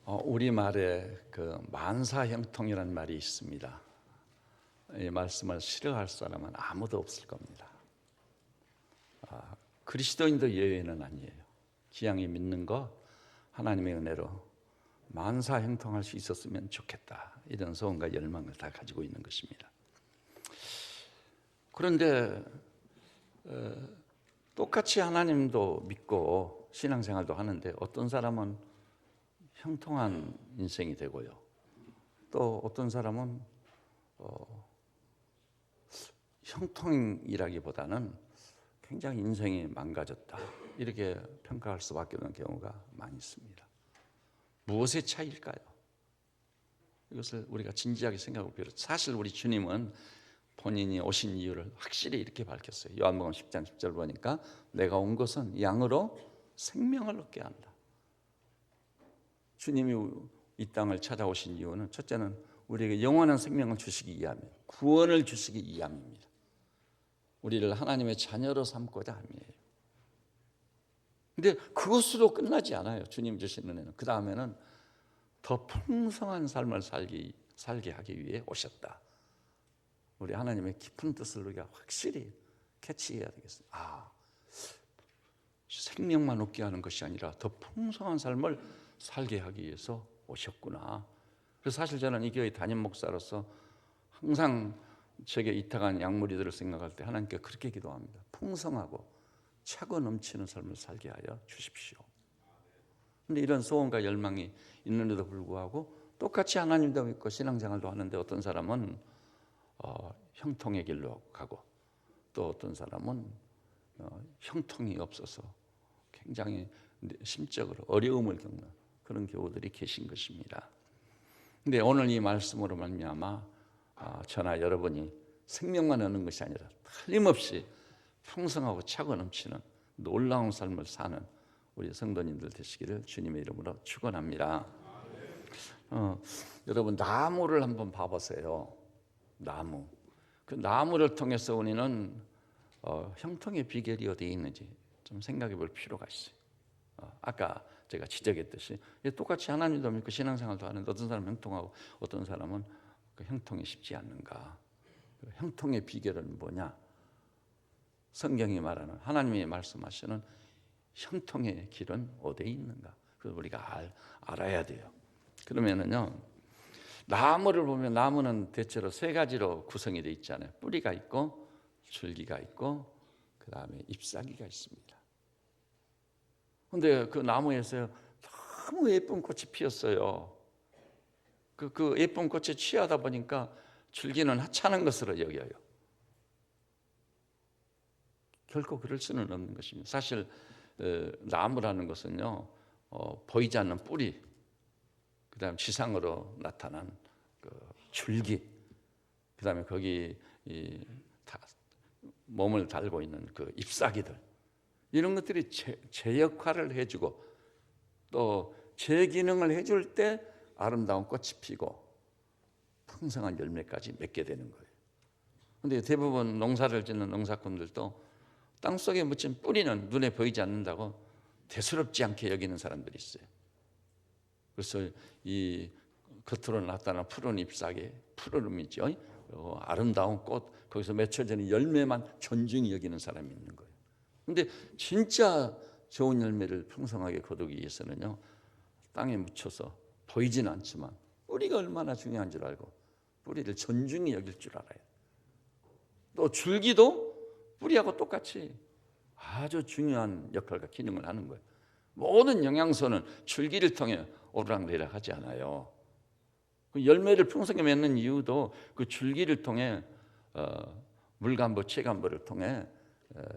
우리말에 그 만사형통이라는 말이 있습니다. 이 말씀을 싫어할 사람은 아무도 없을 겁니다. 그리스도인도 예외는 아니에요. 기양이 믿는 거 하나님의 은혜로 만사형통할 수 있었으면 좋겠다, 이런 소원과 열망을 다 가지고 있는 것입니다. 그런데 똑같이 하나님도 믿고 신앙생활도 하는데 어떤 사람은 형통한 인생이 되고요, 또 어떤 사람은 형통이라기보다는 굉장히 인생이 망가졌다, 이렇게 평가할 수밖에 없는 경우가 많이 있습니다. 무엇의 차이일까요? 이것을 우리가 진지하게 생각해 보면, 사실 우리 주님은 본인이 오신 이유를 확실히 이렇게 밝혔어요. 요한복음 10장 10절 보니까 내가 온 것은 양으로 생명을 얻게 한다. 주님이 이 땅을 찾아오신 이유는 첫째는 우리에게 영원한 생명을 주시기 위함이에요. 구원을 주시기 위함입니다. 우리를 하나님의 자녀로 삼고자 함이에요. 근데 그것으로 끝나지 않아요. 주님 주신 은혜는 그 다음에는 더 풍성한 삶을 살게 하기 위해 오셨다. 우리 하나님의 깊은 뜻을 우리가 확실히 캐치해야 되겠습니다. 생명만 얻게 하는 것이 아니라 더 풍성한 삶을 살게 하기 위해서 오셨구나. 그래서 사실 저는 이 교회 담임 목사로서 항상 제게 이탁한 양무리들을 생각할 때 하나님께 그렇게 기도합니다. 풍성하고 차고 넘치는 삶을 살게 하여 주십시오. 그런데 이런 소원과 열망이 있는데도 불구하고 똑같이 하나님도 믿고 신앙생활도 하는데 어떤 사람은 형통의 길로 가고, 또 어떤 사람은 형통이 없어서 굉장히 심적으로 어려움을 겪는 그런 경우들이 계신 것입니다. 그런데 오늘 이 말씀으로 말미암아 저나 여러분이 생명만 얻는 것이 아니라 틀림없이 풍성하고 차고 넘치는 놀라운 삶을 사는 우리 성도님들 되시기를 주님의 이름으로 축원합니다. 여러분, 나무를 한번 봐보세요. 나무. 그 나무를 통해서 우리는 형통의 비결이 어디에 있는지 좀 생각해 볼 필요가 있어요. 아까 제가 지적했듯이 똑같이 하나님도 믿고 신앙생활도 하는데 어떤 사람은 형통하고 어떤 사람은 그 형통이 쉽지 않는가. 그 형통의 비결은 뭐냐? 성경이 말하는, 하나님이 말씀하시는 형통의 길은 어디에 있는가? 그걸 우리가 알아야 돼요. 그러면은요, 나무를 보면 나무는 대체로 세 가지로 구성이 되어 있잖아요. 뿌리가 있고 줄기가 있고 그 다음에 잎사귀가 있습니다. 그런데 그 나무에서 너무 예쁜 꽃이 피었어요. 그 예쁜 꽃에 취하다 보니까 줄기는 하찮은 것으로 여겨요. 결코 그럴 수는 없는 것입니다. 사실 나무라는 것은요, 보이지 않는 뿌리, 그 다음 지상으로 나타난 그 줄기, 그 다음에 거기 몸을 달고 있는 그 잎사귀들, 이런 것들이 제 역할을 해주고 또 제 기능을 해줄 때 아름다운 꽃이 피고 풍성한 열매까지 맺게 되는 거예요. 그런데 대부분 농사를 짓는 농사꾼들도 땅속에 묻힌 뿌리는 눈에 보이지 않는다고 대수롭지 않게 여기는 사람들이 있어요. 그래서 이 겉으로 나타난 푸른 잎사귀, 푸르름이죠. 아름다운 꽃, 거기서 맺혀지는 열매만 존중히 여기는 사람이 있는 거예요. 그런데 진짜 좋은 열매를 풍성하게 거두기 위해서는요, 땅에 묻혀서 보이지는 않지만 뿌리가 얼마나 중요한 줄 알고 뿌리를 존중히 여길 줄 알아요. 또 줄기도 뿌리하고 똑같이 아주 중요한 역할과 기능을 하는 거예요. 모든 영양소는 줄기를 통해 오르락내리락 하지 않아요. 그 열매를 풍성히 맺는 이유도 그 줄기를 통해 물간부, 체간부를 통해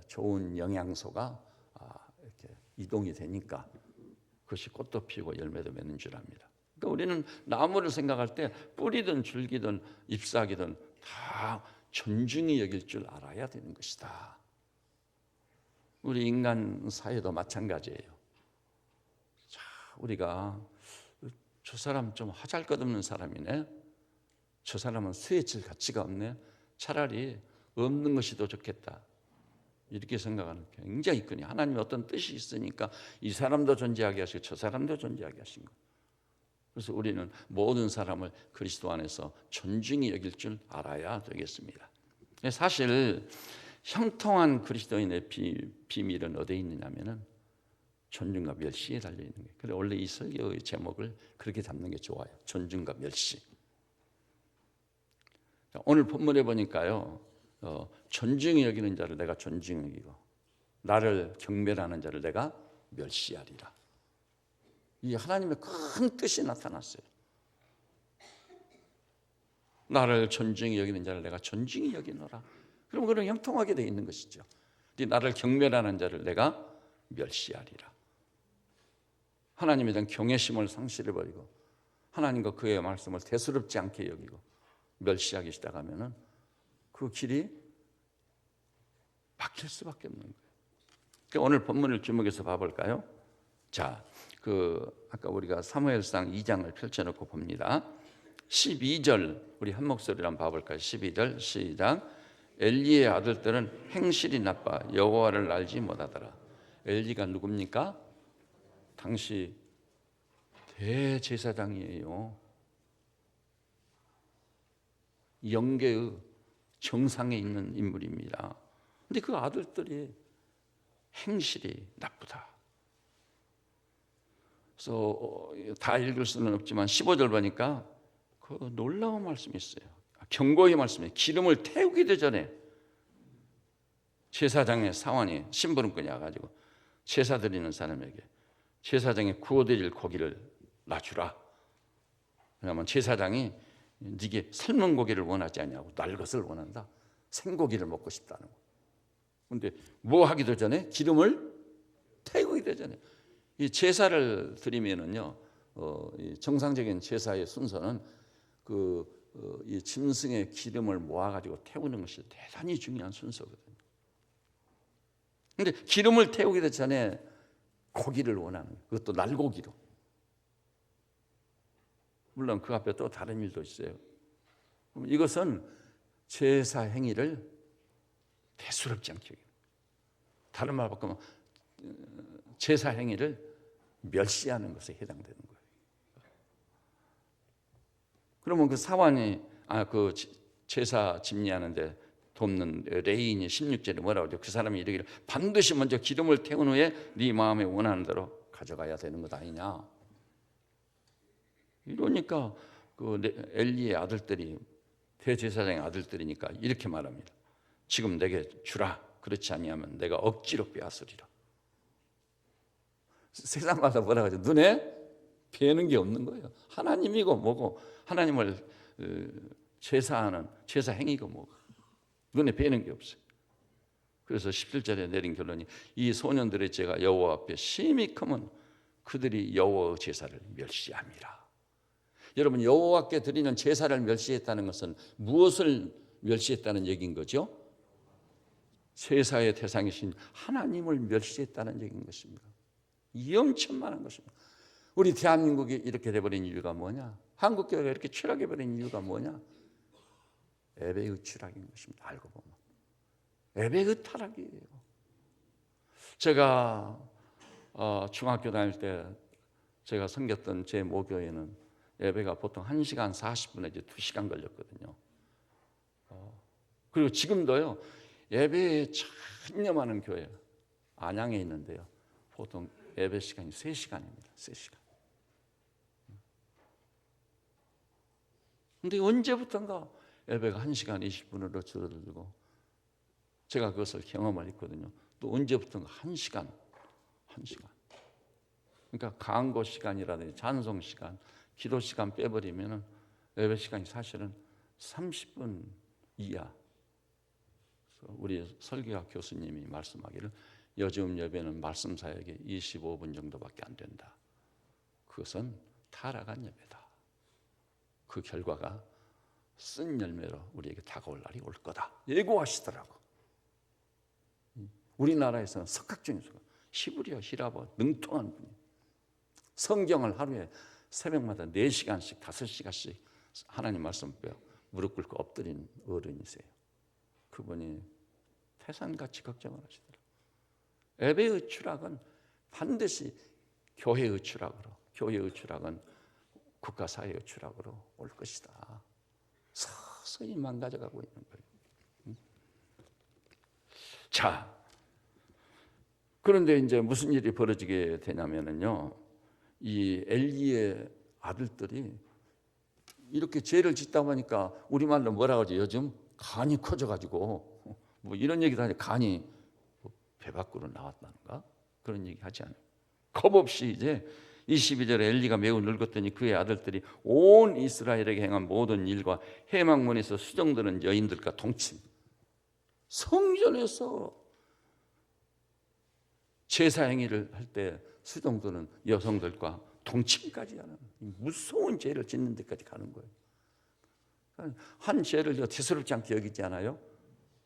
좋은 영양소가 이렇게 이동이 되니까 그것이 꽃도 피우고 열매도 맺는 줄 압니다. 그러니까 우리는 나무를 생각할 때 뿌리든 줄기든 잎사귀든 다 존중히 여길 줄 알아야 되는 것이다. 우리 인간 사회도 마찬가지예요. 자, 우리가 저 사람 좀 하잘것없는 사람이네, 저 사람은 스웨칠 가치가 없네, 차라리 없는 것이 더 좋겠다, 이렇게 생각하는 게 굉장히 있거든요. 하나님이 어떤 뜻이 있으니까 이 사람도 존재하게 하시고 저 사람도 존재하게 하신 거예요. 그래서 우리는 모든 사람을 그리스도 안에서 존중히 여길 줄 알아야 되겠습니다. 사실 형통한 그리스도인의 비밀은 어디에 있느냐면은 존중과 멸시에 달려 있는 거예요. 그래서 원래 이 설교의 제목을 그렇게 잡는 게 좋아요. 존중과 멸시. 오늘 본문에 보니까요, 존중히 여기는 자를 내가 존중히 여기고 나를 경멸하는 자를 내가 멸시하리라. 이 하나님의 큰 뜻이 나타났어요. 나를 존중히 여기는 자를 내가 존중히 여기노라. 그럼 그런 형통하게 되어 있는 것이죠. 나를 경멸하는 자를 내가 멸시하리라. 하나님에 대한 경외심을 상실해버리고 하나님과 그의 말씀을 대수롭지 않게 여기고 멸시하기 시작하면은 그 길이 막힐 수밖에 없는 거예요. 그러니까 오늘 본문을 주목해서 봐볼까요? 자, 아까 우리가 사무엘상 2장을 펼쳐놓고 봅니다. 12절 우리 한 목소리로 한번 봐볼까요? 12절 시작. 엘리의 아들들은 행실이 나빠 여호와를 알지 못하더라. 엘리가 누굽니까? 당시 대제사장이에요. 영계의 정상에 있는 인물입니다. 근데 그 아들들이 행실이 나쁘다. 그래서 다 읽을 수는 없지만 15절 보니까 그 놀라운 말씀이 있어요. 경고의 말씀이에요. 기름을 태우기도 전에 제사장의 사환이 심부름꾼이 와가지고 제사 드리는 사람에게 제사장이 구워드릴 고기를 놔주라. 왜냐하면 제사장이 네게 삶은 고기를 원하지 않냐고 날 것을 원한다. 생고기를 먹고 싶다는 거. 그런데 뭐 하기도 전에 기름을 태우기도 전에 이 제사를 드리면은요, 이 정상적인 제사의 순서는 이 짐승의 기름을 모아가지고 태우는 것이 대단히 중요한 순서거든요. 그런데 기름을 태우기도 전에 고기를 원하는 거예요. 그것도 날고기로. 물론 그 앞에 또 다른 일도 있어요. 이것은 제사 행위를 대수롭지 않게 여깁니다. 다른 말 바꾸면 제사 행위를 멸시하는 것에 해당되는 거예요. 그러면 그 사환이 그 제사 집례하는데 돕는 레인이 16절에 뭐라고 하죠? 그 사람이 이르기를 반드시 먼저 기름을 태운 후에 네 마음에 원하는 대로 가져가야 되는 것 아니냐. 이러니까 그 엘리의 아들들이 대제사장의 아들들이니까 이렇게 말합니다. 지금 내게 주라. 그렇지 아니하면 내가 억지로 빼앗으리라. 세상마다 뭐라고 하죠? 눈에 뵈는 게 없는 거예요. 하나님이고 뭐고 하나님을 제사하는 제사 행위고 뭐고 눈에 뵈는 게 없어요. 그래서 17절에 내린 결론이 이 소년들의 죄가 여호와 앞에 심히 크면 그들이 여호와의 제사를 멸시함이라. 여러분, 여호와께 드리는 제사를 멸시했다는 것은 무엇을 멸시했다는 얘기인 거죠? 제사의 대상이신 하나님을 멸시했다는 얘기인 것입니다. 위험천만한 것입니다. 우리 대한민국이 이렇게 돼버린 이유가 뭐냐? 한국교회가 이렇게 추락해버린 이유가 뭐냐? 예배의 추락인 것입니다. 알고 보면 예배의 타락이에요. 제가 중학교 다닐 때 제가 섬겼던 제 모교회는 예배가 보통 1시간 40분에서 2시간 걸렸거든요. 그리고 지금도요, 예배에 참여하는 교회 안양에 있는데요, 보통 예배 시간이 3시간입니다. 3시간. 근데 언제부턴가 예배가 1시간 20분으로 줄어들고 제가 그것을 경험을 했거든요. 또 언제부턴가 1시간. 그러니까 강고 시간이라든지 찬송 시간, 기도 시간 빼버리면 예배 시간이 사실은 30분 이하. 우리 설교학 교수님이 말씀하기를 요즘 예배는 말씀 사역에 25분 정도밖에 안 된다. 그것은 타락한 예배다. 그 결과가 쓴 열매로 우리에게 다가올 날이 올 거다. 예고하시더라고. 우리나라에서는 석학적인 히브리어, 히라버 능통한 분이 성경을 하루에 새벽마다 4시간씩 5시간씩 하나님 말씀 배워 무릎 꿇고 엎드린 어른이세요. 그분이 태산같이 걱정을 하시더라고요. 예배의 추락은 반드시 교회의 추락으로, 교회의 추락은 국가사회의 추락으로 올 것이다. 서서히 망가져가고 있는 거예요. 자, 그런데 이제 무슨 일이 벌어지게 되냐면요, 이 엘리의 아들들이 이렇게 죄를 짓다 보니까 우리말로 뭐라 그러지? 요즘 간이 커져가지고 뭐 이런 얘기도 하니 간이 배 밖으로 나왔다는가? 그런 얘기 하지 않아요. 겁 없이 이제 22절에 엘리가 매우 늙었더니 그의 아들들이 온 이스라엘에게 행한 모든 일과 해망문에서 수정되는 여인들과 동침, 성전에서 제사 행위를 할 때 수정되는 여성들과 동침까지 하는 무서운 죄를 짓는 데까지 가는 거예요. 한 죄를 대수롭지 않게 여기지 않아요?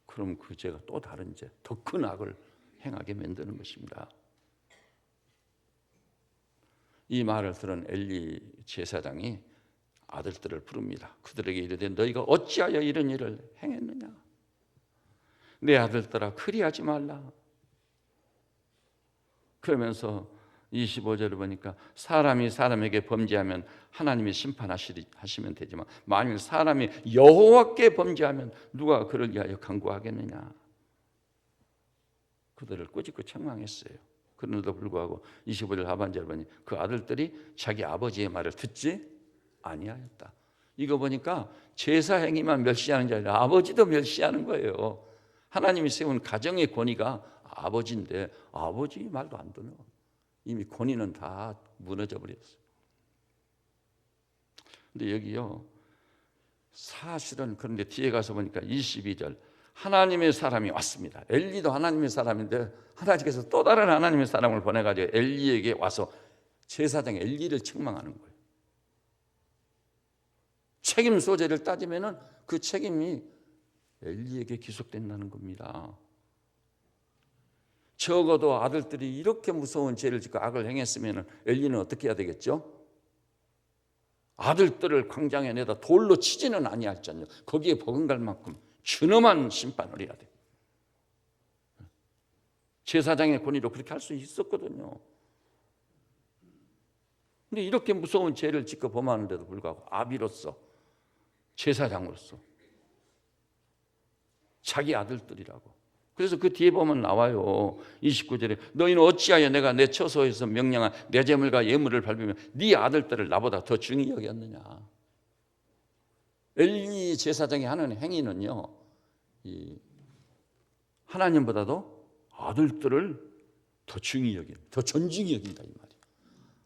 그럼 그 죄가 또 다른 죄, 더 큰 악을 행하게 만드는 것입니다. 이 말을 들은 엘리 제사장이 아들들을 부릅니다. 그들에게 이르되 너희가 어찌하여 이런 일을 행했느냐? 내 아들들아 그리하지 말라. 그러면서 25절을 보니까 사람이 사람에게 범죄하면 하나님이 심판하시면 되지만 만일 사람이 여호와께 범죄하면 누가 그를 위하여 간구하겠느냐? 그들을 꾸짖고 책망했어요. 그런데도 불구하고 25절 하반절을 보니 그 아들들이 자기 아버지의 말을 듣지 아니하였다. 이거 보니까 제사 행위만 멸시하는 게 아니라 아버지도 멸시하는 거예요. 하나님이 세운 가정의 권위가 아버지인데 아버지 말도 안 듣는, 이미 권위는 다 무너져 버렸어요. 근데 여기요, 사실은 그런데 뒤에 가서 보니까 22절 하나님의 사람이 왔습니다. 엘리도 하나님의 사람인데 하나님께서 또 다른 하나님의 사람을 보내가지고 엘리에게 와서 제사장 엘리를 책망하는 거예요. 책임 소재를 따지면은 그 책임이 엘리에게 기속된다는 겁니다. 적어도 아들들이 이렇게 무서운 죄를 짓고 악을 행했으면 엘리는 어떻게 해야 되겠죠? 아들들을 광장에 내다 돌로 치지는 아니할지언정 거기에 버금갈 만큼 준엄한 심판을 해야 돼요. 제사장의 권위로 그렇게 할 수 있었거든요. 근데 이렇게 무서운 죄를 짓고 범하는데도 불구하고 아비로서, 제사장으로서 자기 아들들이라고. 그래서 그 뒤에 보면 나와요. 29절에 너희는 어찌하여 내가 내 처소에서 명령한 내 재물과 예물을 밟으며 네 아들들을 나보다 더 중히 여겼느냐. 엘리 제사장이 하는 행위는요, 하나님보다도 아들들을 더 중히 여긴, 더 존중히 여긴다 이 말이에요.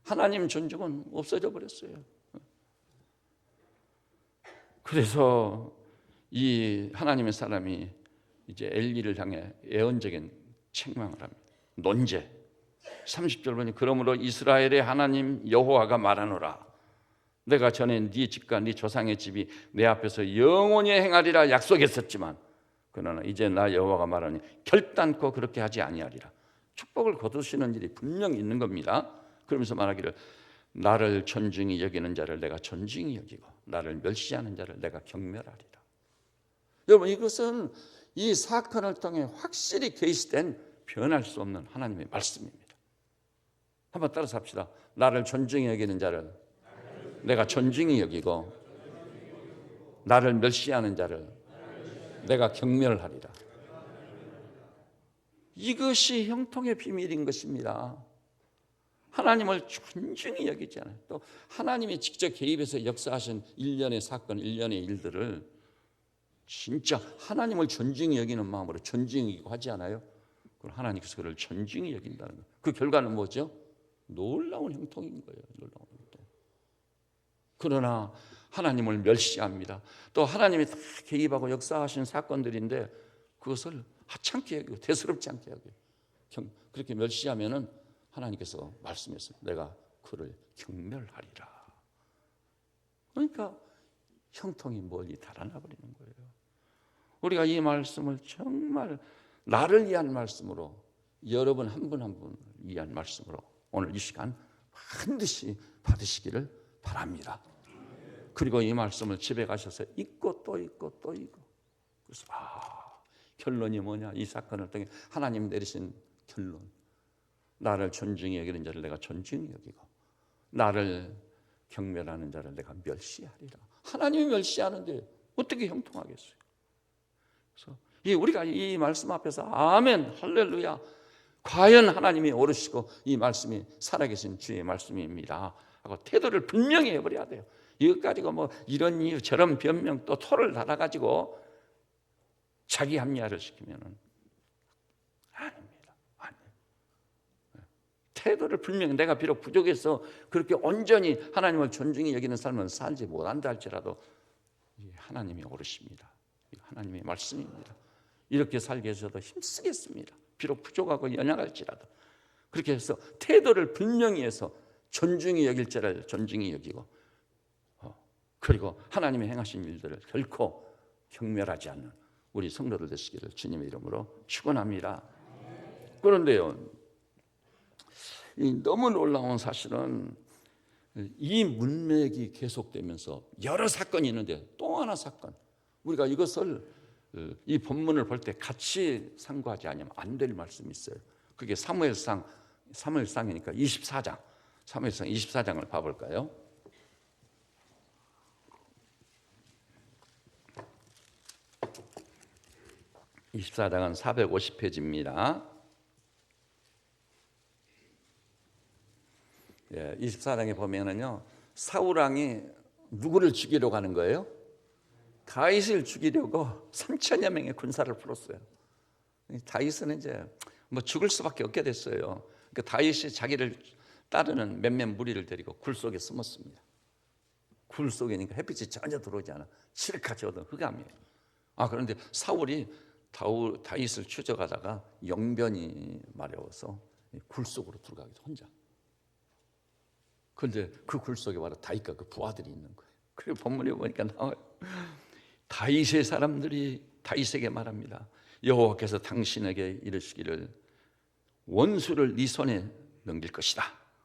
하나님 존중은 없어져 버렸어요. 그래서 이 하나님의 사람이 이제 엘리를 향해 예언적인 책망을 합니다. 논제. 30절 보니 그러므로 이스라엘의 하나님 여호와가 말하노라. 내가 전에 네 집과 네 조상의 집이 내 앞에서 영원히 행하리라 약속했었지만 그러나 이제 나 여호와가 말하니 결단코 그렇게 하지 아니하리라. 축복을 거두시는 일이 분명히 있는 겁니다. 그러면서 말하기를 나를 존중히 여기는 자를 내가 존중히 여기고 나를 멸시하는 자를 내가 경멸하리라. 여러분, 이것은 이 사건을 통해 확실히 계시된 변할 수 없는 하나님의 말씀입니다. 한번 따라서 합시다. 나를 존중히 여기는 자를 내가 존중히 여기고 나를 멸시하는 자를 내가 경멸하리라. 이것이 형통의 비밀인 것입니다. 하나님을 존중히 여기지 않아요. 또 하나님이 직접 개입해서 역사하신 일련의 사건, 일련의 일들을 진짜 하나님을 존중히 여기는 마음으로 존중히 여기고 하지 않아요? 그럼 하나님께서 그를 존중히 여긴다는 거예요. 그 결과는 뭐죠? 놀라운 형통인 거예요. 놀라운 형통. 그러나 하나님을 멸시합니다. 또 하나님이 다 개입하고 역사하신 사건들인데 그것을 하찮게 여기고 대수롭지 않게 여기고 그렇게 멸시하면은 하나님께서 말씀했습니다. 내가 그를 경멸하리라. 그러니까 형통이 멀리 달아나 버리는 거예요. 우리가 이 말씀을 정말 나를 위한 말씀으로, 여러분 한 분 한 분을 위한 말씀으로 오늘 이 시간 반드시 받으시기를 바랍니다. 그리고 이 말씀을 집에 가셔서 읽고 또 읽고 또 읽고. 그래서 결론이 뭐냐? 이 사건을 통해 하나님 내리신 결론. 나를 존중히 여기는 자를 내가 존중히 여기고 나를 경멸하는 자를 내가 멸시하리라. 하나님이 멸시하는데 어떻게 형통하겠어요? 그래서 우리가 이 말씀 앞에서 아멘 할렐루야, 과연 하나님이 옳으시고 이 말씀이 살아계신 주의 말씀입니다 하고 태도를 분명히 해버려야 돼요. 이것 가지고 뭐 이런 이유 저런 변명 또 토를 달아가지고 자기 합리화를 시키면은 아닙니다. 아니에요. 태도를 분명히, 내가 비록 부족해서 그렇게 온전히 하나님을 존중히 여기는 삶은 살지 못한다 할지라도 하나님이 옳으십니다. 하나님의 말씀입니다. 이렇게 살게 해서도 힘쓰겠습니다. 비록 부족하고 연약할지라도. 그렇게 해서 태도를 분명히 해서 존중히 여길 자를 존중히 여기고, 그리고 하나님이 행하신 일들을 결코 경멸하지 않는 우리 성도들 되시기를 주님의 이름으로 축원합니다. 그런데요, 너무 놀라운 사실은 이 문맥이 계속되면서 여러 사건이 있는데 또 하나 사건, 우리가 이것을 이 본문을 볼 때 같이 상고하지 않으면 안 될 말씀이 있어요. 그게 사무엘상이니까 24장, 사무엘상 24장을 봐볼까요? 24장은 450페이지입니다. 24장에 보면은요, 사울왕이 누구를 죽이려고 하는 거예요? 다윗을 죽이려고 3천여 명의 군사를 풀었어요. 다윗은 이제 뭐 죽을 수밖에 없게 됐어요. 그러니까 다윗이 자기를 따르는 몇몇 무리를 데리고 굴 속에 숨었습니다. 굴 속이니까 햇빛이 전혀 들어오지 않아. 칠흑하지 어두운 흑암이에요. 그런데 사울이 다윗을 추적하다가 영변이 마려워서 굴 속으로 들어가게 돼, 혼자. 그런데 그 굴 속에 바로 다윗과 그 부하들이 있는 거예요. 그리고 본문에 보니까 나와요. 다윗의 사람들이 다윗에게 말합니다. 여호와께서 당신에게 이르시기를 원수를 네 손에 넘길 것이다.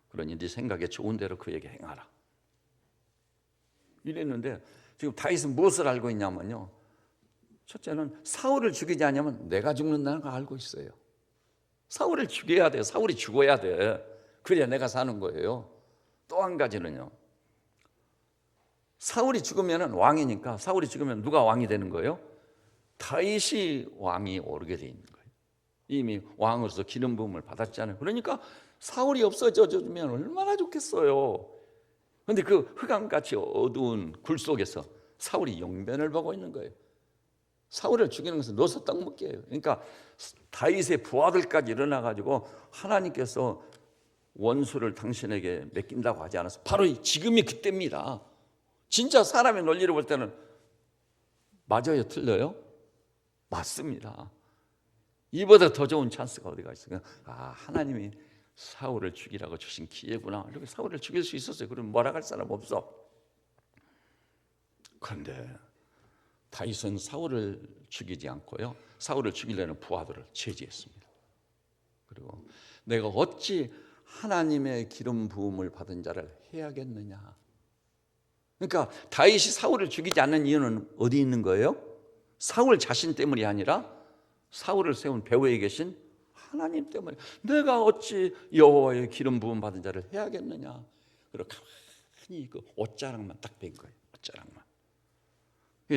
그러니 네 생각에 좋은 대로 그에게 행하라. 이랬는데 지금 다윗은 무엇을 알고 있냐면요, 첫째는 사울을 죽이지 않으면 내가 죽는다는 걸 알고 있어요. 사울을 죽여야 돼. 사울이 죽어야 돼. 그래야 내가 사는 거예요. 또 한 가지는요, 사울이 죽으면 왕이니까, 사울이 죽으면 누가 왕이 되는 거예요? 다윗이 왕이 오르게 돼 있는 거예요. 이미 왕으로서 기름 부음을 받았잖아요. 그러니까 사울이 없어져주면 얼마나 좋겠어요. 그런데 그 흑암같이 어두운 굴 속에서 사울이 용변을 보고 있는 거예요. 사울을 죽이는 것은 넣어서 떡 먹기예요. 그러니까 다윗의 부하들까지 일어나가지고 하나님께서 원수를 당신에게 맡긴다고 하지 않아서 바로 지금이 그때입니다. 진짜 사람의 논리를 볼 때는 맞아요, 틀려요? 맞습니다. 이보다 더 좋은 찬스가 어디가 있어요? 하나님이 사울을 죽이라고 주신 기회구나. 이렇게 사울을 죽일 수 있었어요. 그럼 뭐라 할 사람 없어. 그런데 다윗은 사울을 죽이지 않고요, 사울을 죽이려는 부하들을 제지했습니다. 그리고 내가 어찌 하나님의 기름 부음을 받은 자를 해야겠느냐. 그러니까 다윗이 사울을 죽이지 않는 이유는 어디 있는 거예요? 사울 자신 때문이 아니라 사울을 세운 배후에 계신 하나님 때문에 내가 어찌 여호와의 기름 부음 받은 자를 해야겠느냐. 그리고 가만히 그 옷자락만 딱 뺀 거예요. 옷자락만.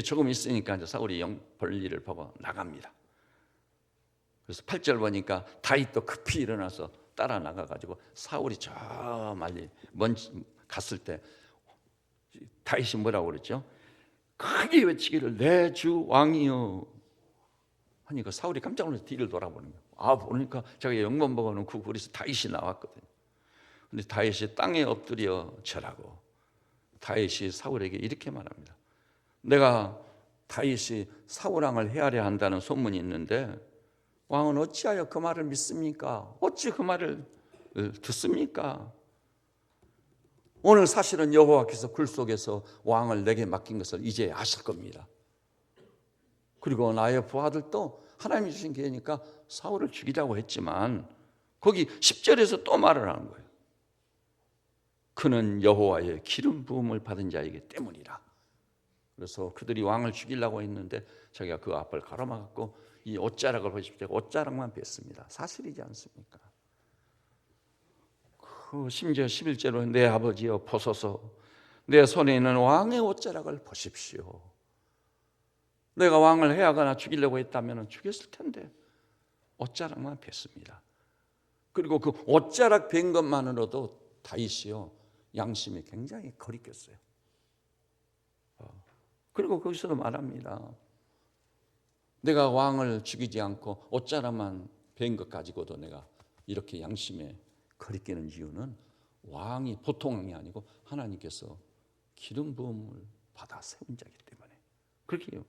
조금 있으니까 이제 사울이 볼일을 보고 나갑니다. 그래서 8절 보니까 다윗도 급히 일어나서 따라 나가가지고 사울이 저 멀리 갔을 때 다윗이 뭐라고 그랬죠? 크게 외치기를 내 주 왕이여 하니까 사울이 깜짝 놀라서 뒤를 돌아보는 거예요. 보니까 제가 영문 보고는 그 굴에서 다윗이 나왔거든요. 근데 다윗이 땅에 엎드려 절하고 다윗이 사울에게 이렇게 말합니다. 내가 다윗이 사울왕을 해하려 한다는 소문이 있는데 왕은 어찌하여 그 말을 믿습니까? 어찌 그 말을 듣습니까? 오늘 사실은 여호와께서 굴 속에서 왕을 내게 맡긴 것을 이제 아실 겁니다. 그리고 나의 부하들도 하나님이 주신 기회니까 사울을 죽이자고 했지만 거기 10절에서 또 말을 하는 거예요. 그는 여호와의 기름 부음을 받은 자이기 때문이라. 그래서 그들이 왕을 죽이려고 했는데 자기가 그 앞을 가로막았고 이 옷자락을 보십시오. 옷자락만 뺐습니다. 사실이지 않습니까? 심지어 11절로 내 아버지여 보소서 내 손에 있는 왕의 옷자락을 보십시오. 내가 왕을 해하거나 죽이려고 했다면 죽였을 텐데 옷자락만 뺐습니다. 그리고 그 옷자락 뺀 것만으로도 다윗이요 양심이 굉장히 거리꼈어요. 그리고 거기서도 말합니다. 내가 왕을 죽이지 않고 옷자락만 뺀 것 가지고도 내가 이렇게 양심에 거리끼는 이유는 왕이 보통 왕이 아니고 하나님께서 기름 부음을 받아 세운 자이기 때문에 그렇게 해요.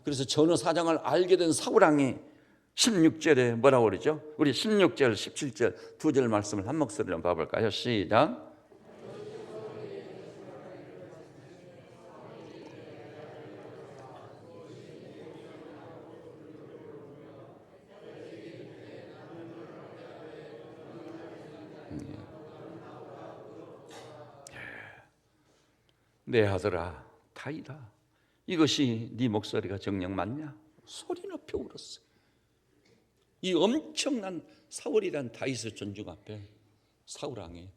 그래서 전후 사정을 알게 된 사울 왕이 16절에 뭐라고 그러죠? 우리 16절, 17절 두 절 말씀을 한 목소리로 한번 봐볼까요? 시작. 내 아들아 다윗아, 이것이 네 목소리가 정녕 맞냐? 소리 높여 울었어요. 이 엄청난 사울이란 다윗의 존중 앞에 사울 왕이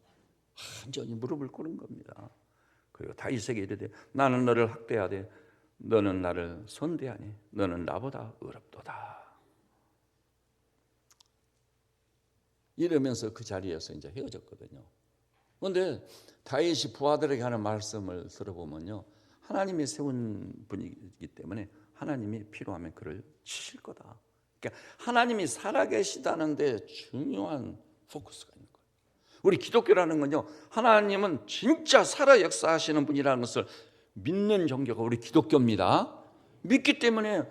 완전히 무릎을 꿇은 겁니다. 그리고 다윗에게 이르되 나는 너를 학대하되 너는 나를 선대하니 너는 나보다 어렵도다. 이러면서 그 자리에서 이제 헤어졌거든요. 그런데 다윗이 부하들에게 하는 말씀을 들어보면요, 하나님이 세운 분이기 때문에 하나님이 필요하면 그를 치실 거다. 그러니까 하나님이 살아계시다는 데 중요한 포커스가 있는 거예요. 우리 기독교라는 건요, 하나님은 진짜 살아 역사하시는 분이라는 것을 믿는 종교가 우리 기독교입니다. 믿기 때문에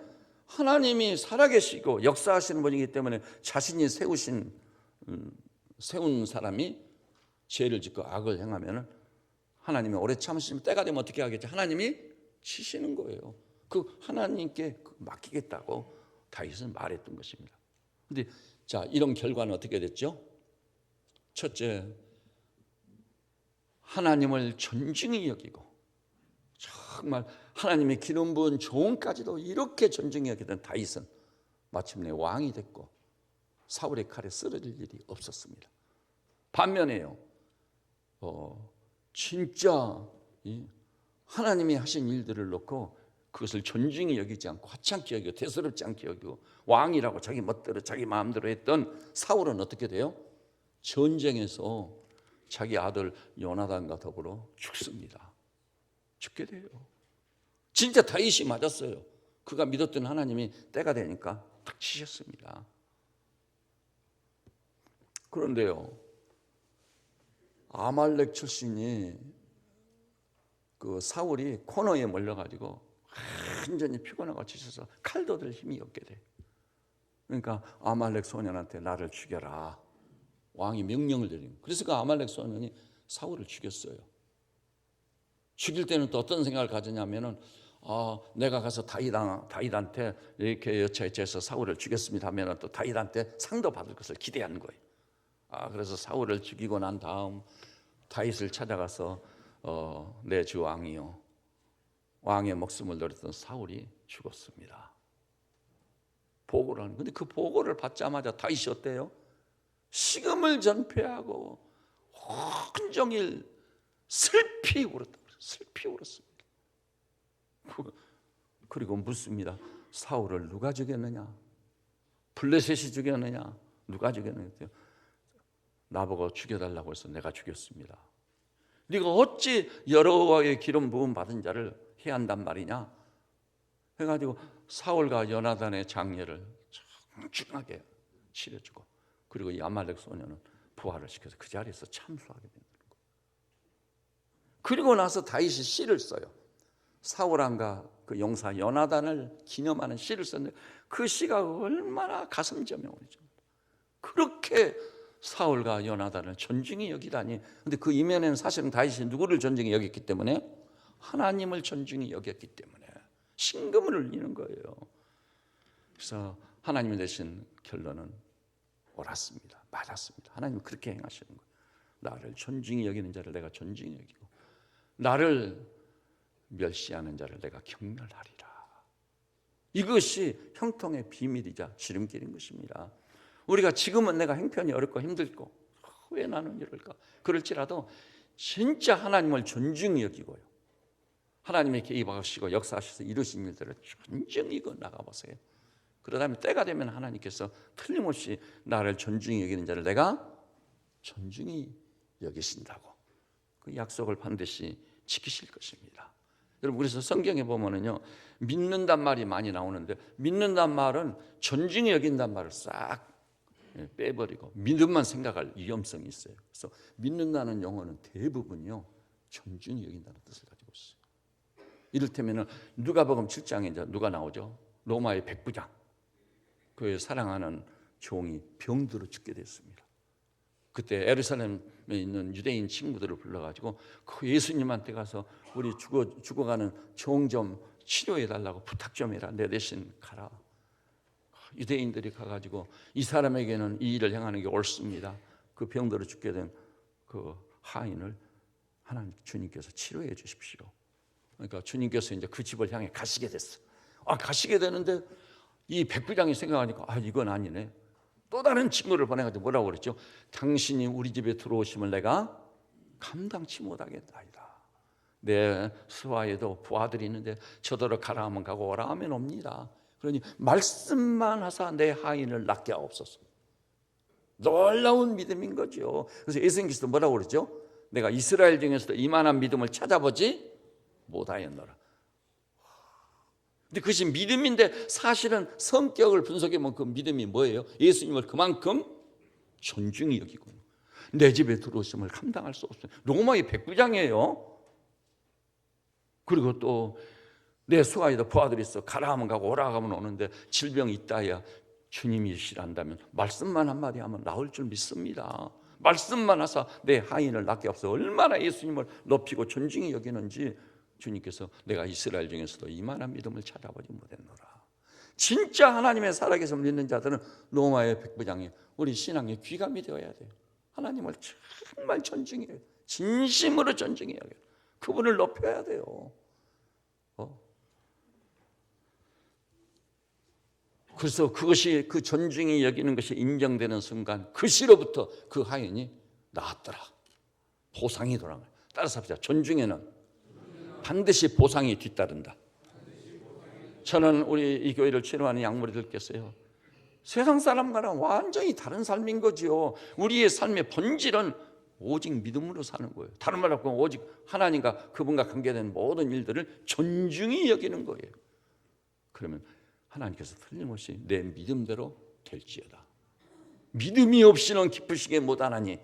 하나님이 살아계시고 역사하시는 분이기 때문에 자신이 세운 사람이 죄를 짓고 악을 행하면 하나님이 오래 참으시면 때가 되면 어떻게 하겠죠? 하나님이 치시는 거예요. 그 하나님께 맡기겠다고 다윗은 말했던 것입니다. 그런데 자, 이런 결과는 어떻게 됐죠? 첫째, 하나님을 존중히 여기고 정말 하나님의 기름 부은 조언까지도 이렇게 존중히 여기던 다윗은 마침내 왕이 됐고 사울의 칼에 쓰러질 일이 없었습니다. 반면에요, 진짜 하나님이 하신 일들을 놓고 그것을 존중히 여기지 않고 하찮게 여기고 대수롭지 않게 여기고 왕이라고 자기 멋대로 자기 마음대로 했던 사울은 어떻게 돼요? 전쟁에서 자기 아들 요나단과 더불어 죽습니다. 죽게 돼요. 진짜 다윗이 맞았어요. 그가 믿었던 하나님이 때가 되니까 딱 치셨습니다. 그런데요, 아말렉 출신이 그 사울이 코너에 몰려가지고 완전히 피곤하고 지쳐서 칼도 들 힘이 없게 돼. 그러니까 아말렉 소년한테 나를 죽여라. 왕이 명령을 내린. 그래서 그 아말렉 소년이 사울을 죽였어요. 죽일 때는 또 어떤 생각을 가졌냐면은 내가 가서 다윗한테 이렇게 여차여차해서 사울을 죽였습니다 하면은 또 다윗한테 상도 받을 것을 기대하는 거예요. 그래서 사울을 죽이고 난 다음 다윗을 찾아가서 내 주 왕이요, 왕의 목숨을 노렸던 사울이 죽었습니다. 보고를 하는. 근데 그 보고를 받자마자 다윗이 어때요? 식음을 전폐하고 온종일 슬피 울었다. 슬피 울었습니다. 그리고 묻습니다. 사울을 누가 죽였느냐? 블레셋이 죽였느냐? 누가 죽였느냐? 나보고 죽여달라고 해서 내가 죽였습니다. 네가 어찌 여호와의 기름 부음 받은 자를 해한단 말이냐? 해가지고 사울과 요나단의 장례를 정중하게 치러주고, 그리고 이 아말렉 소년은 부활을 시켜서 그 자리에서 참수하게 되는 거예요. 그리고 나서 다윗이 시를 써요. 사울왕과 그 용사 요나단을 기념하는 시를 썼는데 그 시가 얼마나 가슴 저명이죠. 그렇게 사울과 요나단을 존중히 여기다니. 근데 그 이면에는 사실은 다윗이 누구를 존중히 여겼기 때문에? 하나님을 존중히 여겼기 때문에 신금을 울리는 거예요. 그래서 하나님이 내신 결론은 옳았습니다. 맞았습니다. 하나님은 그렇게 행하시는 거예요. 나를 존중히 여기는 자를 내가 존중히 여기고 나를 멸시하는 자를 내가 경멸하리라. 이것이 형통의 비밀이자 지름길인 것입니다. 우리가 지금은 내가 형편이 어렵고 힘들고 왜 나는 이럴까? 그럴지라도 진짜 하나님을 존중히 여기고요. 하나님의 개입하시고 역사하셔서 이루신 일들을 존중히 나가보세요. 그러다면 때가 되면 하나님께서 틀림없이 나를 존중히 여기는 자를 내가 존중히 여기신다고 그 약속을 반드시 지키실 것입니다. 여러분, 그래서 성경에 보면은요, 믿는단 말이 많이 나오는데, 믿는단 말은 존중히 여긴단 말을 싹 빼버리고 믿음만 생각할 위험성이 있어요. 그래서 믿는다는 용어는 대부분요, 존중히 여긴다는 뜻을 가지고 있어요. 이를테면은 누가복음 7장에 이제 누가 나오죠? 로마의 백부장, 그의 사랑하는 종이 병들어 죽게 됐습니다. 그때 예루살렘에 있는 유대인 친구들을 불러가지고 그 예수님한테 가서 우리 죽어가는 종 좀 치료해 달라고 부탁 좀 해라, 내 대신 가라. 유대인들이 가가지고 이 사람에게는 이 일을 행하는 게 옳습니다. 그 병들어 죽게 된 그 하인을 하나님 주님께서 치료해 주십시오. 그러니까 주님께서 이제 그 집을 향해 가시게 됐어. 가시게 되는데 이 백부장이 생각하니까 이건 아니네. 또 다른 친구를 보내가지고 뭐라고 그랬죠? 당신이 우리 집에 들어오심을 내가 감당치 못하겠나이다. 내 수하에도 부하들이 있는데 저더러 가라 하면 가고 오라 하면 옵니다. 그러니 말씀만 하사 내 하인을 낫게 하옵소서. 놀라운 믿음인 거죠. 그래서 예수님께서 뭐라고 그러죠? 내가 이스라엘 중에서도 이만한 믿음을 찾아보지 못하였노라. 근데 그것이 믿음인데 사실은 성격을 분석해보면 그 믿음이 뭐예요? 예수님을 그만큼 존중히 여기고 내 집에 들어오심을 감당할 수 없어요. 로마의 백부장이에요. 그리고 또 내 수하에도 부하들이 있어. 가라 하면 가고 오라 하면 오는데 질병이 있다야 주님이시란다면 말씀만 한마디 하면 나을 줄 믿습니다. 말씀만 하사 내 하인을 낫게 하옵소서. 얼마나 예수님을 높이고 존중히 여기는지 주님께서 내가 이스라엘 중에서도 이만한 믿음을 찾아보지 못했노라. 진짜 하나님의 살아계심을 믿는 자들은 로마의 백부장이 우리 신앙의 귀감이 되어야 돼요. 하나님을 정말 존중해요. 진심으로 존중해야 돼요. 그분을 높여야 돼요. 그래서 그것이 그 존중이 여기는 것이 인정되는 순간 그 시로부터 그 하인이 나았더라. 보상이 돌아가요. 따라서 합시다. 존중에는 반드시 보상이 뒤따른다. 저는 우리 이 교회를 치료하는 양무리들께서요, 세상 사람과는 완전히 다른 삶인 거지요. 우리의 삶의 본질은 오직 믿음으로 사는 거예요. 다른 말로 하면 오직 하나님과 그분과 관계된 모든 일들을 존중히 여기는 거예요. 그러면 하나님께서 틀림없이 내 믿음대로 될지어다. 믿음이 없이는 기쁘시게 못하나니,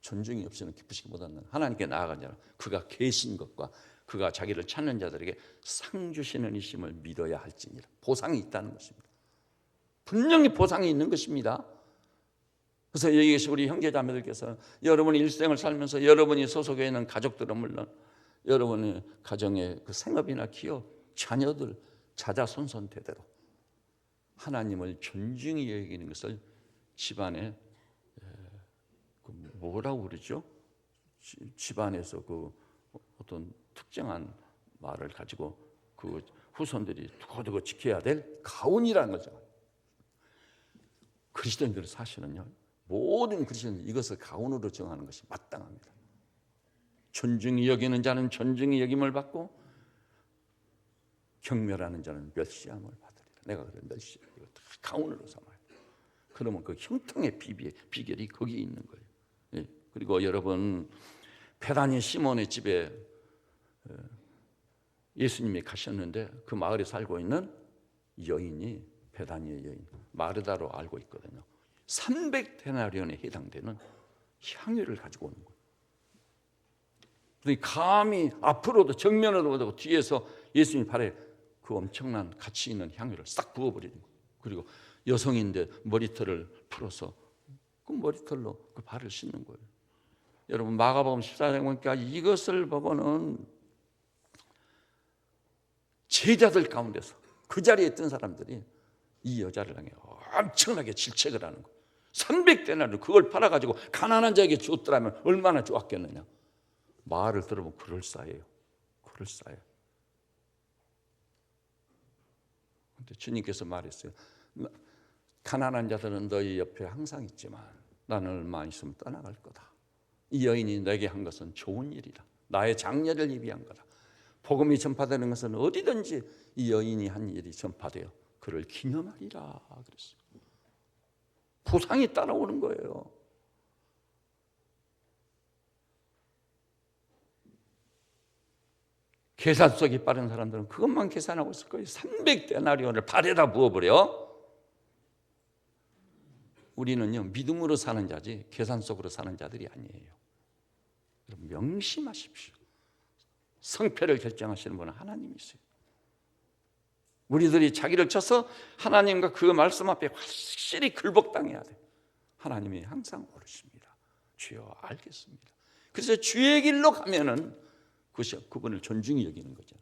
존중이 없이는 기쁘시게 못하는 하나님께 나아간 자는 그가 계신 것과 그가 자기를 찾는 자들에게 상 주시는 이심을 믿어야 할지니라. 보상이 있다는 것입니다. 분명히 보상이 있는 것입니다. 그래서 여기 계신 우리 형제자매들께서 여러분이 일생을 살면서 여러분이 소속해 있는 가족들은 물론 여러분의 가정의 그 생업이나 기업, 자녀들, 자자손손 대대로 하나님을 존중히 여기는 것을 집안에 뭐라고 그러죠? 집안에서 그 어떤 특정한 말을 가지고 그 후손들이 두고두고 지켜야 될 가훈이라는 거죠. 그리스도인들은 사실은요, 모든 그리스도인들 이것을 가훈으로 정하는 것이 마땅합니다. 존중히 여기는 자는 존중히 여김을 받고 경멸하는 자는 멸시함을 받으리라. 내가 그래 멸시하고 가훈으로 삼아요. 그러면 그 형통의 비결이 거기에 있는 거예요. 예. 그리고 여러분, 베다니 시몬의 집에 예수님이 가셨는데 그 마을에 살고 있는 여인이 베다니의 여인 마르다로 알고 있거든요. 300데나리온에 해당되는 향유를 가지고 오는 거예요. 감히 앞으로도 정면으로도 못하고 뒤에서 예수님 발에 그 엄청난 가치 있는 향유를 싹 부어버리는 거예요. 그리고 여성인데 머리털을 풀어서 그 머리털로 그 발을 씻는 거예요. 여러분, 마가복음 14장 보니까 이것을 보고는 제자들 가운데서 그 자리에 있던 사람들이 이 여자를 향해 엄청나게 질책을 하는 거예요. 300데나리온 그걸 팔아가지고 가난한 자에게 줬더라면 얼마나 좋았겠느냐. 말을 들어보면 그럴싸해요. 그럴싸해요. 근데 주님께서 말했어요. 가난한 자들은 너희 옆에 항상 있지만 나는 얼마 있으면 떠나갈 거다. 이 여인이 내게 한 것은 좋은 일이다. 나의 장례를 예비한 거다. 복음이 전파되는 것은 어디든지 이 여인이 한 일이 전파되어 그를 기념하리라 그랬어요. 보상이 따라오는 거예요. 계산속이 빠른 사람들은 그것만 계산하고 있을 거예요. 300데나리온을 발에다 부어버려. 우리는요, 믿음으로 사는 자지 계산 속으로 사는 자들이 아니에요. 여러분 명심하십시오. 성패를 결정하시는 분은 하나님이세요. 우리들이 자기를 쳐서 하나님과 그 말씀 앞에 확실히 굴복당해야 돼. 하나님이 항상 오르십니다. 주여 알겠습니다. 그래서 주의 길로 가면은 그분을 존중히 여기는 거죠.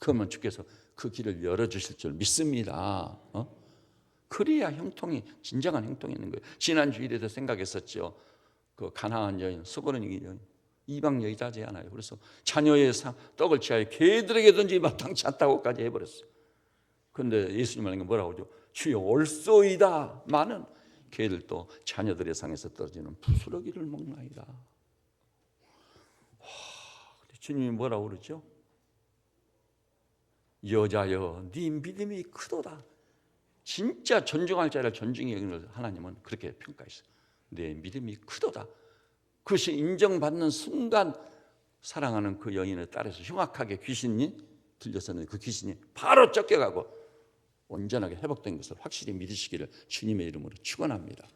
그러면 주께서 그 길을 열어주실 줄 믿습니다. 그래야 형통이 진정한 형통이 있는 거예요. 지난 주일에도 생각했었죠. 그 가나안 여인, 수고르니 여인, 이방 여자지 않아요. 그래서 자녀의 떡을 취하여 개들에게 던지지 마땅치 않다고까지 해버렸어요. 그런데 예수님 말하는 게 뭐라고 하죠? 주여 올소이다. 많은 개들도 자녀들의 상에서 떨어지는 부스러기를 먹나이다. 주님이 뭐라고 그러죠? 여자여 네 믿음이 크도다. 진짜 존중할 자를 존중히 여기는 하나님은 그렇게 평가했어요. 내 믿음이 크도다. 그것이 인정받는 순간 사랑하는 그 여인의 딸에서 흉악하게 귀신이 들렸었는데 그 귀신이 바로 쫓겨가고 온전하게 회복된 것을 확실히 믿으시기를 주님의 이름으로 축원합니다.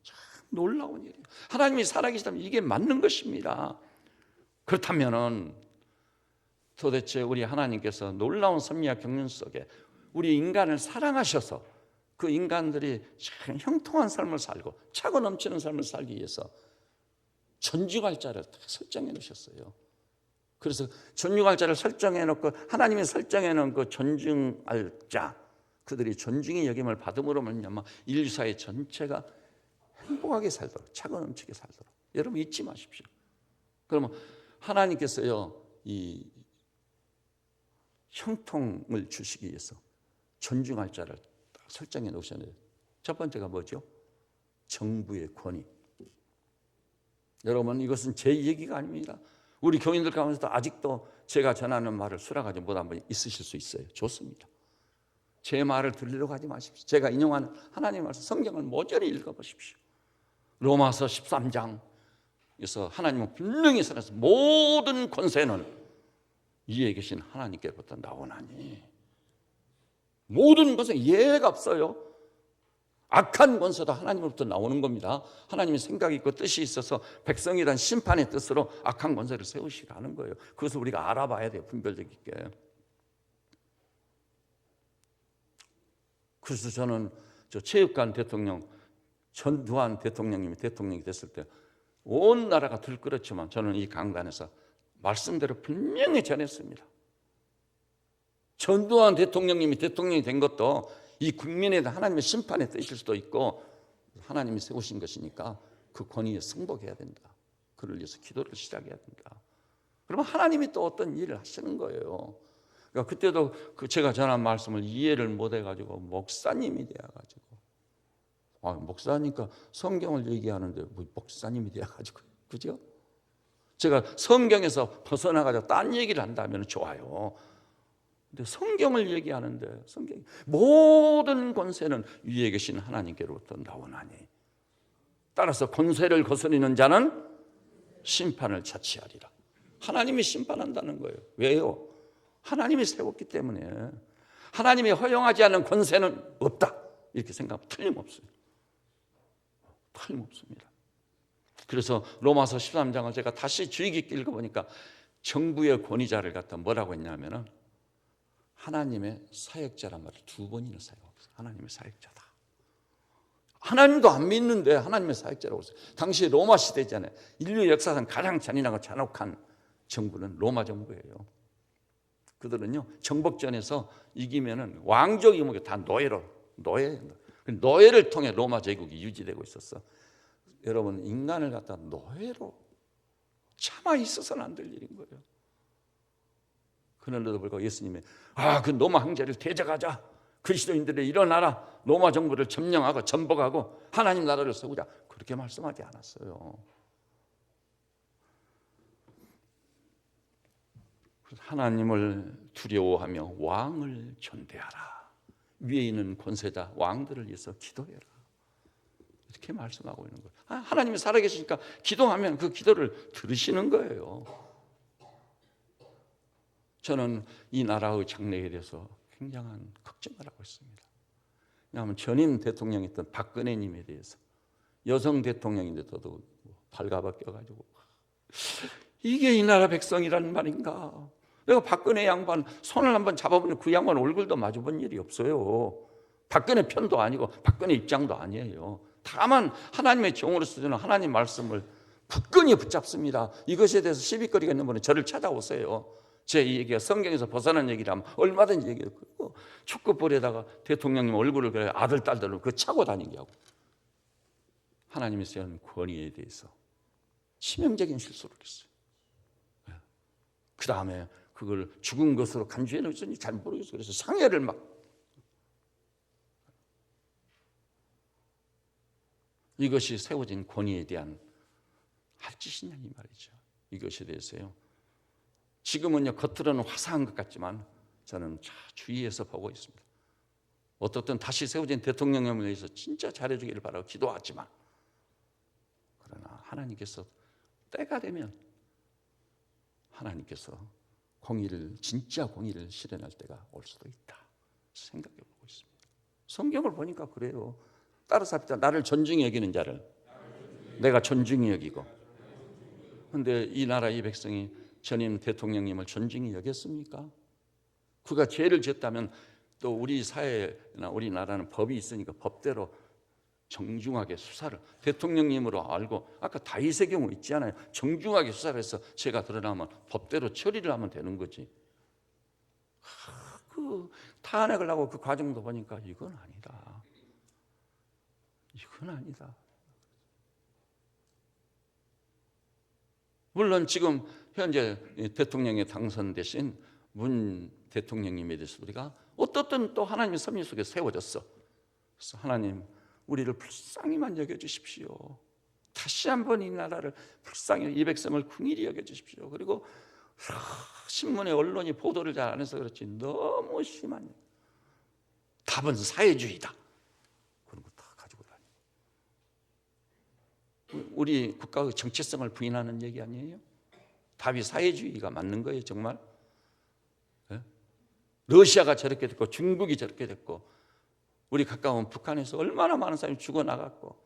참 놀라운 일이에요. 하나님이 살아계시다면 이게 맞는 것입니다. 그렇다면은 도대체 우리 하나님께서 놀라운 섭리와 경륜 속에 우리 인간을 사랑하셔서 그 인간들이 참 형통한 삶을 살고 차고 넘치는 삶을 살기 위해서 존중할 자를 설정해 놓으셨어요. 그래서 존중할 자를 설정해 놓고 하나님이 설정해 놓은 그 존중할 자, 그들이 존중의 여김을 받음으로 말미암아 인류 사회 전체가 행복하게 살도록 차고 넘치게 살도록 여러분 잊지 마십시오. 그러면 하나님께서요 이 형통을 주시기 위해서 존중할 자를 설정해 놓으셨는데 첫 번째가 뭐죠? 정부의 권위. 여러분 이것은 제 얘기가 아닙니다. 우리 교인들 가운데서도 아직도 제가 전하는 말을 수락하지 못한 분이 있으실 수 있어요. 좋습니다. 제 말을 들으려고 하지 마십시오. 제가 인용하는 하나님의 말씀 성경을 모조리 읽어보십시오. 로마서 13장에서 하나님은 분명히 살아서 모든 권세는 위에 계신 하나님께로부터 나오나니 모든 것에 예외가 없어요. 악한 권세도 하나님으로부터 나오는 겁니다. 하나님의 생각이 있고 뜻이 있어서 백성에 대한 심판의 뜻으로 악한 권세를 세우시라는 거예요. 그것을 우리가 알아봐야 돼요. 분별력 있게. 그래서 저는 저 체육관 대통령 전두환 대통령님이 대통령이 됐을 때 온 나라가 들끓었지만 저는 이 강단에서 말씀대로 분명히 전했습니다. 전두환 대통령님이 대통령이 된 것도 이 국민에 대한 하나님의 심판의 뜻일 수도 있고 하나님이 세우신 것이니까 그 권위에 승복해야 된다. 그를 위해서 기도를 시작해야 된다. 그러면 하나님이 또 어떤 일을 하시는 거예요. 그러니까 그때도 그 제가 전한 말씀을 이해를 못 해가지고 목사님이 되어가지고 목사니까 성경을 얘기하는데 뭐 목사님이 되어가지고 그죠? 제가 성경에서 벗어나가지고 딴 얘기를 한다면 좋아요. 근데 성경을 얘기하는데 성경 모든 권세는 위에 계신 하나님께로부터 나오나니 따라서 권세를 거스리는 자는 심판을 자취하리라. 하나님이 심판한다는 거예요. 왜요? 하나님이 세웠기 때문에 하나님이 허용하지 않는 권세는 없다. 이렇게 생각하면 틀림없어요. 틀림없습니다. 그래서 로마서 13장을 제가 다시 주의 깊게 읽어보니까 정부의 권위자를 갖다 뭐라고 했냐면은 하나님의 사역자란 말을 두 번이나 사용했어요. 하나님의 사역자다. 하나님도 안 믿는데 하나님의 사역자라고 했어요. 당시 로마 시대잖아요. 인류 역사상 가장 잔인하고 잔혹한 정부는 로마 정부예요. 그들은요 정복전에서 이기면은 왕족 이목이 다 노예를 통해 로마 제국이 유지되고 있었어. 여러분 인간을 갖다 노예로 참아 있어서는 안 될 일인 거예요. 그런데도 불구하고 예수님이 그 로마 황제를 대적하자. 그리스도인들이 일어나라. 로마 정부를 점령하고 전복하고 하나님 나라를 세우자. 그렇게 말씀하지 않았어요. 하나님을 두려워하며 왕을 존대하라. 위에 있는 권세자 왕들을 위해서 기도해라. 이렇게 말씀하고 있는 거예요. 하나님이 살아계시니까 기도하면 그 기도를 들으시는 거예요. 저는 이 나라의 장래에 대해서 굉장한 걱정을 하고 있습니다. 왜냐하면 전임 대통령이었던 박근혜님에 대해서 여성 대통령인데도 발가벗겨가지고 이게 이 나라 백성이란 말인가. 내가 박근혜 양반 손을 한번 잡아보니 그 양반 얼굴도 마주본 일이 없어요. 박근혜 편도 아니고 박근혜 입장도 아니에요. 다만 하나님의 종으로서 저는 하나님 말씀을 굳건히 붙잡습니다. 이것에 대해서 시비거리가 있는 분은 저를 찾아오세요. 제 얘기가 성경에서 벗어난 얘기라면 얼마든지 얘기해요. 축구볼에다가 대통령님 얼굴을 그래 아들 딸들을 그 차고 다니게 하고 하나님이 세운 권위에 대해서 치명적인 실수를 했어요. 그 다음에 그걸 죽은 것으로 간주해 놓으니 잘 모르겠어요. 그래서 상해를 막 이것이 세워진 권위에 대한 할 짓이냐 이 말이죠. 이것에 대해서요. 지금은요 겉으로는 화사한 것 같지만 저는 주의해서 보고 있습니다. 어떻든 다시 세워진 대통령에 대해서 진짜 잘해주기를 바라고 기도하지만 그러나 하나님께서 때가 되면 하나님께서 공의를 진짜 공의를 실현할 때가 올 수도 있다 생각해 보고 있습니다. 성경을 보니까 그래요. 따라서 합시다. 나를 존중히 여기는 자를 내가 존중히 여기고. 그런데 이 나라 이 백성이 전임 대통령님을 존중히 여겼습니까? 그가 죄를 지었다면 또 우리 사회나 우리나라는 법이 있으니까 법대로 정중하게 수사를 대통령님으로 알고 아까 다윗의 경우 있지 않아요? 정중하게 수사를 해서 죄가 드러나면 법대로 처리를 하면 되는 거지. 그 탄핵을 하고 그 과정도 보니까 이건 아니다. 이건 아니다. 물론 지금 현재 대통령에 당선되신 문 대통령님에 대해서 우리가 어떻든 또 하나님의 섭리 속에 세워졌어. 그래서 하나님 우리를 불쌍히만 여겨주십시오. 다시 한번 이 나라를 불쌍히 이 백성을 긍휼히 여겨주십시오. 그리고 신문에 언론이 보도를 잘 안 해서 그렇지 너무 심한 답은 사회주의다. 그런 거 다 가지고 다니고 우리 국가의 정체성을 부인하는 얘기 아니에요? 답이 사회주의가 맞는 거예요 정말? 네? 러시아가 저렇게 됐고 중국이 저렇게 됐고 우리 가까운 북한에서 얼마나 많은 사람이 죽어나갔고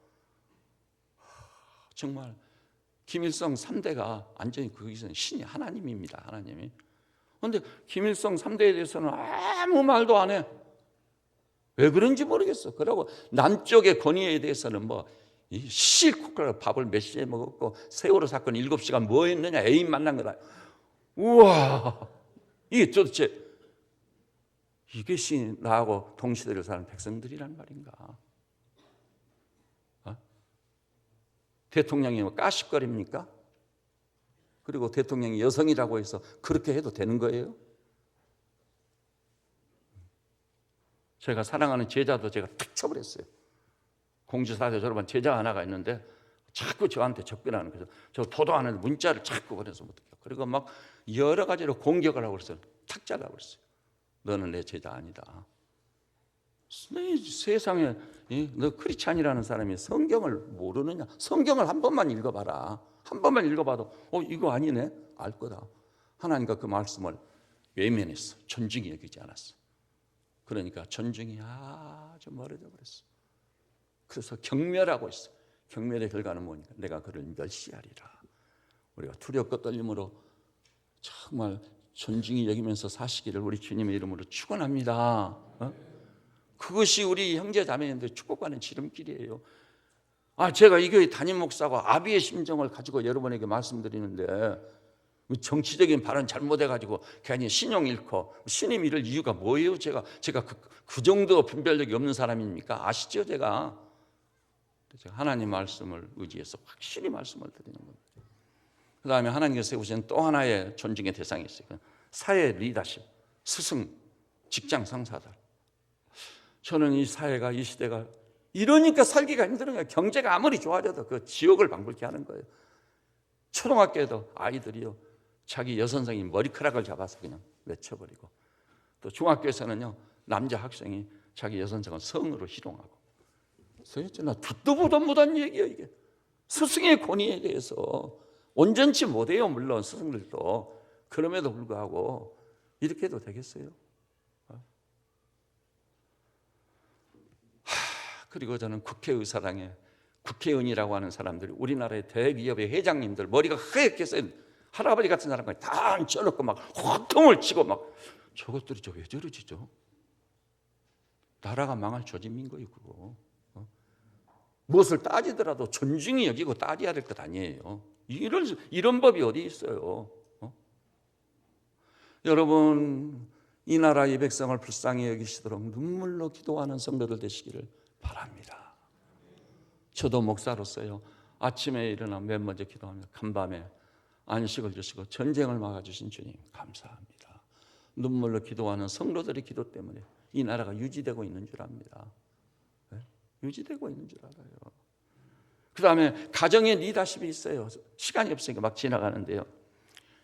정말 김일성 3대가 완전히 거기서는 신이 하나님입니다. 하나님이. 그런데 김일성 3대에 대해서는 아무 말도 안 해. 왜 그런지 모르겠어. 그러고 남쪽의 권위에 대해서는 뭐 실컷 밥을 몇 시에 먹었고 세월호 사건 7시간 뭐 했느냐 애인 만난 거다. 우와 이게 도대체 이것이 나하고 동시대를 사는 백성들이란 말인가? 대통령이 뭐 까십거립니까? 그리고 대통령이 여성이라고 해서 그렇게 해도 되는 거예요? 제가 사랑하는 제자도 제가 탁 쳐버렸어요. 공주사대 졸업한 제자 하나가 있는데 자꾸 저한테 접근하는 거죠. 저 도도 안 하는데 문자를 자꾸 보내서 못해요. 그리고 막 여러 가지로 공격을 하고 그랬어요. 탁 잘라버렸어요. 너는 내 제자 아니다. 세상에 너 크리스찬이라는 사람이 성경을 모르느냐? 성경을 한 번만 읽어봐라. 한 번만 읽어봐도 이거 아니네? 알 거다. 하나님과 그 말씀을 외면했어. 존중히 여기지 않았어. 그러니까 존중이 아주 멀어져 버렸어. 그래서 경멸하고 있어. 경멸의 결과는 뭐니까 내가 그를 멸시하리라. 우리가 두렵고 떨림으로 정말 존중히 여기면서 사시기를 우리 주님의 이름으로 축원합니다. 그것이 우리 형제 자매님들 축복받는 지름길이에요. 제가 이 교회 담임 목사고 아비의 심정을 가지고 여러분에게 말씀드리는데 정치적인 발언 잘못해가지고 괜히 신용 잃고 신임 잃을 이유가 뭐예요? 제가 그 정도 분별력이 없는 사람입니까? 아시죠? 제가 하나님 말씀을 의지해서 확실히 말씀을 드리는 겁니다. 그 다음에 하나님께서 세우신 또 하나의 존중의 대상이 있어요. 사회 리더십, 스승, 직장 상사들. 저는 이 사회가 이 시대가 이러니까 살기가 힘들어요. 경제가 아무리 좋아져도 그 지옥을 방불케 하는 거예요. 초등학교에도 아이들이요 자기 여선생이 머리카락을 잡아서 그냥 외쳐버리고, 또 중학교에서는요 남자 학생이 자기 여선생을 성으로 희롱하고. 그래서 듣도 보도 못한 얘기예요 이게. 스승의 권위에 대해서 온전치 못해요 물론 스승들도. 그럼에도 불구하고 이렇게 해도 되겠어요? 그리고 저는 국회의사당에 국회의원이라고 하는 사람들이 우리나라의 대기업의 회장님들 머리가 하얗게 쓴 할아버지 같은 사람까지 다 앉혀놓고 막 호통을 치고 막, 저것들이 왜 저러지죠? 나라가 망할 조짐인 거예요 그거. 무엇을 따지더라도 존중이 여기고 따져야 될 것 아니에요. 이런 법이 어디 있어요? 여러분, 이 나라의 백성을 불쌍히 여기시도록 눈물로 기도하는 성도들 되시기를 바랍니다. 저도 목사로서요 아침에 일어나 맨 먼저 기도합니다. 간밤에 안식을 주시고 전쟁을 막아주신 주님 감사합니다. 눈물로 기도하는 성도들의 기도 때문에 이 나라가 유지되고 있는 줄 압니다. 네? 유지되고 있는 줄 알아요. 그 다음에 가정에 리더십이 있어요. 시간이 없으니까 막 지나가는데요,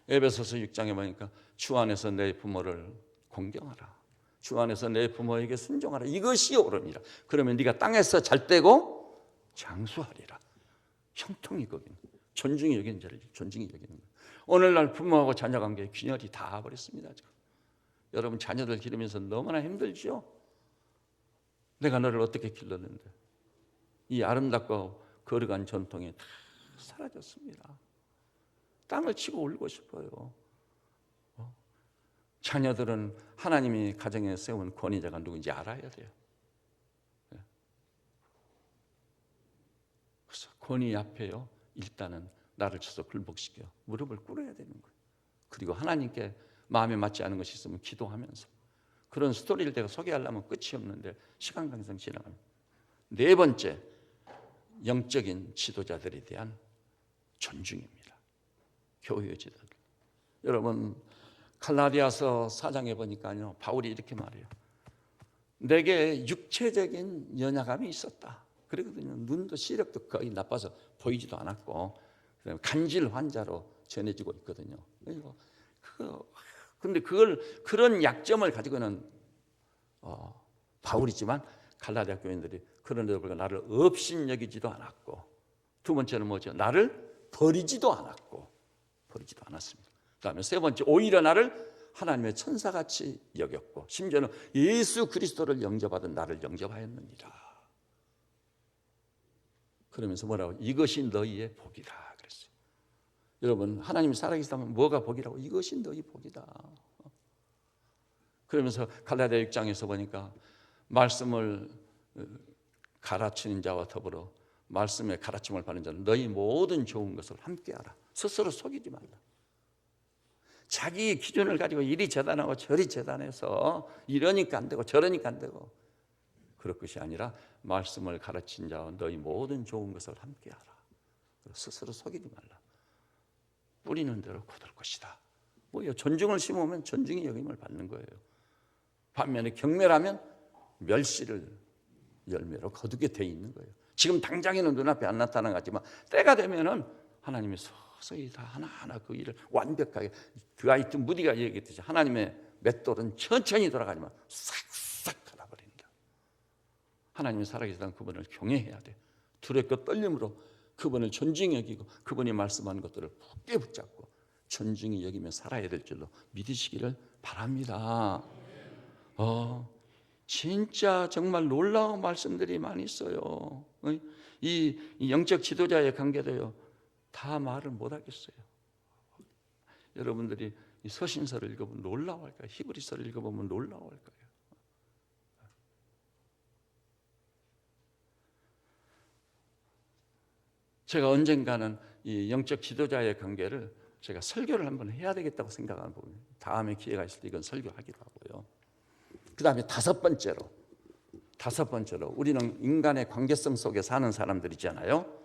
에베소서 6장에 보니까 주 안에서 내 부모를 공경하라, 주 안에서 내 부모에게 순종하라, 이것이 옳으니라. 그러면 네가 땅에서 잘 되고 장수하리라. 형통이 거기는, 존중이 여기는 자를 존중이 여기는 거예요. 오늘날 부모하고 자녀 관계에 균열이 다 버렸습니다. 지금. 여러분 자녀들 기르면서 너무나 힘들죠. 내가 너를 어떻게 길렀는데 이 아름답고 거룩한 전통이 다 사라졌습니다. 땅을 치고 울고 싶어요. 자녀들은 하나님이 가정에 세운 권위자가 누군지 알아야 돼요. 그래서 권위 앞에요 일단은 나를 쳐서 굴복시켜 무릎을 꿇어야 되는 거예요. 그리고 하나님께 마음에 맞지 않은 것이 있으면 기도하면서. 그런 스토리를 내가 소개하려면 끝이 없는데 시간 강상 지나갑니다. 네 번째, 영적인 지도자들에 대한 존중입니다. 교회 지도자들. 여러분 갈라디아서 4장에 보니까요 바울이 이렇게 말해요. 내게 육체적인 연약함이 있었다 그러거든요. 눈도 시력도 거의 나빠서 보이지도 않았고 간질 환자로 전해지고 있거든요. 그런데 그런 약점을 가지고는 바울이지만 갈라디아 교인들이 그런데도 불구하고 나를 업신여기지도 않았고, 두 번째는 뭐죠? 나를 버리지도 않았습니다. 그다음에 세 번째, 오히려 나를 하나님의 천사같이 여겼고, 심지어는 예수 그리스도를 영접하던 나를 영접하였느니라. 그러면서 뭐라고? 이것이 너희의 복이다 그랬어요. 여러분 하나님이 살아계시다면 뭐가 복이라고? 이것이 너희 복이다. 그러면서 갈라디아 6장에서 보니까 말씀을 가르치는 자와 더불어 말씀에 가르침을 받는 자는 너희 모든 좋은 것을 함께하라. 스스로 속이지 말라. 자기 기준을 가지고 이리 재단하고 저리 재단해서 이러니까 안 되고 저러니까 안 되고 그럴 것이 아니라 말씀을 가르친 자와 너희 모든 좋은 것을 함께하라. 스스로 속이지 말라. 뿌리는 대로 거둘 것이다. 뭐예요? 존중을 심으면 존중의 여김을 받는 거예요. 반면에 경멸하면 멸시를 열매로 거두게 돼 있는 거예요. 지금 당장에는 눈앞에 안 나타나는 것 같지만 때가 되면은 하나님이 서서히 다 하나하나 그 일을 완벽하게, 드와이트 무디가 얘기했듯이 하나님의 맷돌은 천천히 돌아가지만 싹싹 갈아버린다. 하나님이 살아계시다는 그분을 경외해야 돼. 두렵고 떨림으로 그분을 존중히 여기고 그분이 말씀하는 것들을 굳게 붙잡고 존중히 여기며 살아야 될 줄로 믿으시기를 바랍니다. 진짜 정말 놀라운 말씀들이 많이 있어요. 이 영적 지도자의 관계도요 다 말을 못하겠어요. 여러분들이 이 서신서를 읽어보면 놀라워할 거예요. 히브리서를 읽어보면 놀라워할 거예요. 제가 언젠가는 이 영적 지도자의 관계를 제가 설교를 한번 해야 되겠다고 생각하는 부분, 다음에 기회가 있을 때 이건 설교하기로 하고요. 그 다음에 다섯 번째로 우리는 인간의 관계성 속에 사는 사람들이잖아요.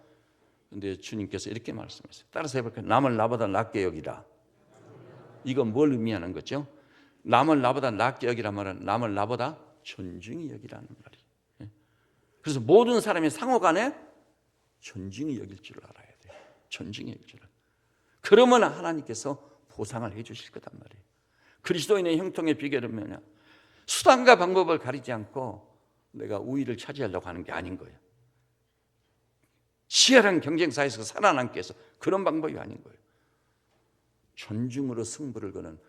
그런데 주님께서 이렇게 말씀하셨어요. 따라서 해볼까요? 남을 나보다 낫게 여기라. 이건 뭘 의미하는 거죠? 남을 나보다 낫게 여기라 말은 남을 나보다 존중히 여기라는 말이에요. 그래서 모든 사람이 상호간에 존중히 여길 줄을 알아야 돼요. 존중히 여길 줄을. 그러면 하나님께서 보상을 해 주실 거단 말이에요. 그리스도인의 형통의 비결은 뭐냐? 수단과 방법을 가리지 않고 내가 우위를 차지하려고 하는 게 아닌 거예요. 치열한 경쟁사에서 살아남기 위해서 그런 방법이 아닌 거예요. 존중으로 승부를 거는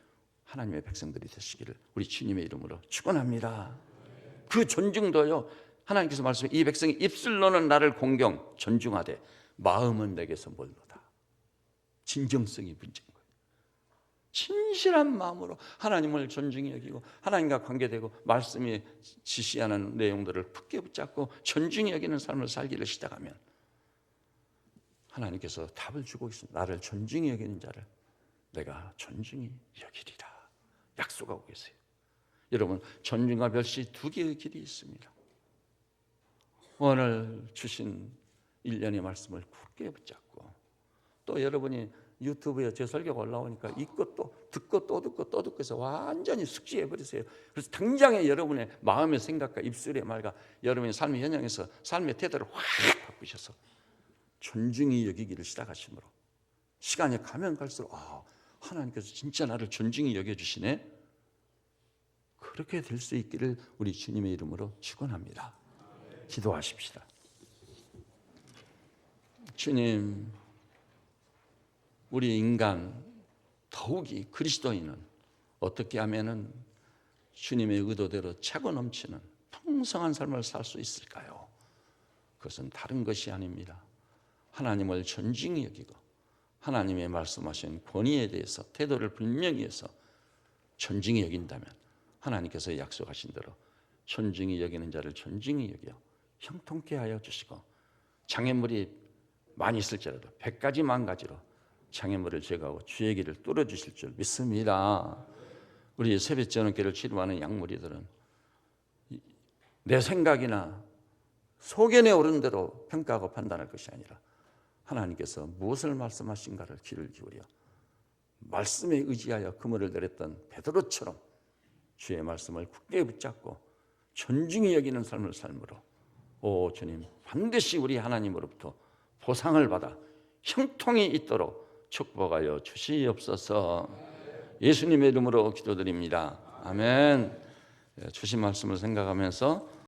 하나님의 백성들이 되시기를 우리 주님의 이름으로 축원합니다. 그 존중도요, 하나님께서 말씀해 이 백성이 입술로는 나를 공경 존중하되 마음은 내게서 멀도다. 진정성이 문제인 거예요. 진실한 마음으로 하나님을 존중히 여기고 하나님과 관계되고 말씀이 지시하는 내용들을 굳게 붙잡고 존중히 여기는 삶을 살기를 시작하면 하나님께서 답을 주고 있습니다. 나를 존중히 여기는 자를 내가 존중히 여기리라 약속하고 계세요. 여러분, 존중과 멸시 두 개의 길이 있습니다. 오늘 주신 1년의 말씀을 굳게 붙잡고 또 여러분이 유튜브에 제 설교가 올라오니까 읽고 또 듣고 또 듣고 또 듣고 해서 완전히 숙지해버리세요. 그래서 당장에 여러분의 마음의 생각과 입술의 말과 여러분의 삶의 현장에서 삶의 태도를 확 바꾸셔서 존중히 여기기를 시작하시므로 시간이 가면 갈수록 하나님께서 진짜 나를 존중히 여겨주시네. 그렇게 될 수 있기를 우리 주님의 이름으로 축원합니다. 기도하십시다. 주님, 우리 인간 더욱이 그리스도인은 어떻게 하면은 주님의 의도대로 차고 넘치는 풍성한 삶을 살 수 있을까요? 그것은 다른 것이 아닙니다. 하나님을 존중히 여기고 하나님의 말씀하신 권위에 대해서 태도를 분명히 해서 존중히 여긴다면 하나님께서 약속하신 대로 존중히 여기는 자를 존중히 여겨 형통케 하여 주시고 장애물이 많이 있을지라도 100가지 10,000가지로 장애물을 제거하고 주의 길을 뚫어주실 줄 믿습니다. 우리 새벽 저녁기를 치료하는 양무리들은 내 생각이나 소견에 오른 대로 평가하고 판단할 것이 아니라 하나님께서 무엇을 말씀하신가를 귀를 기울여 말씀에 의지하여 그물을 내렸던 베드로처럼 주의 말씀을 굳게 붙잡고 존중히 여기는 삶을 삶으로 오 주님, 반드시 우리 하나님으로부터 보상을 받아 형통이 있도록 축복하여 주시옵소서. 예수님의 이름으로 기도드립니다. 아멘. 주신 말씀을 생각하면서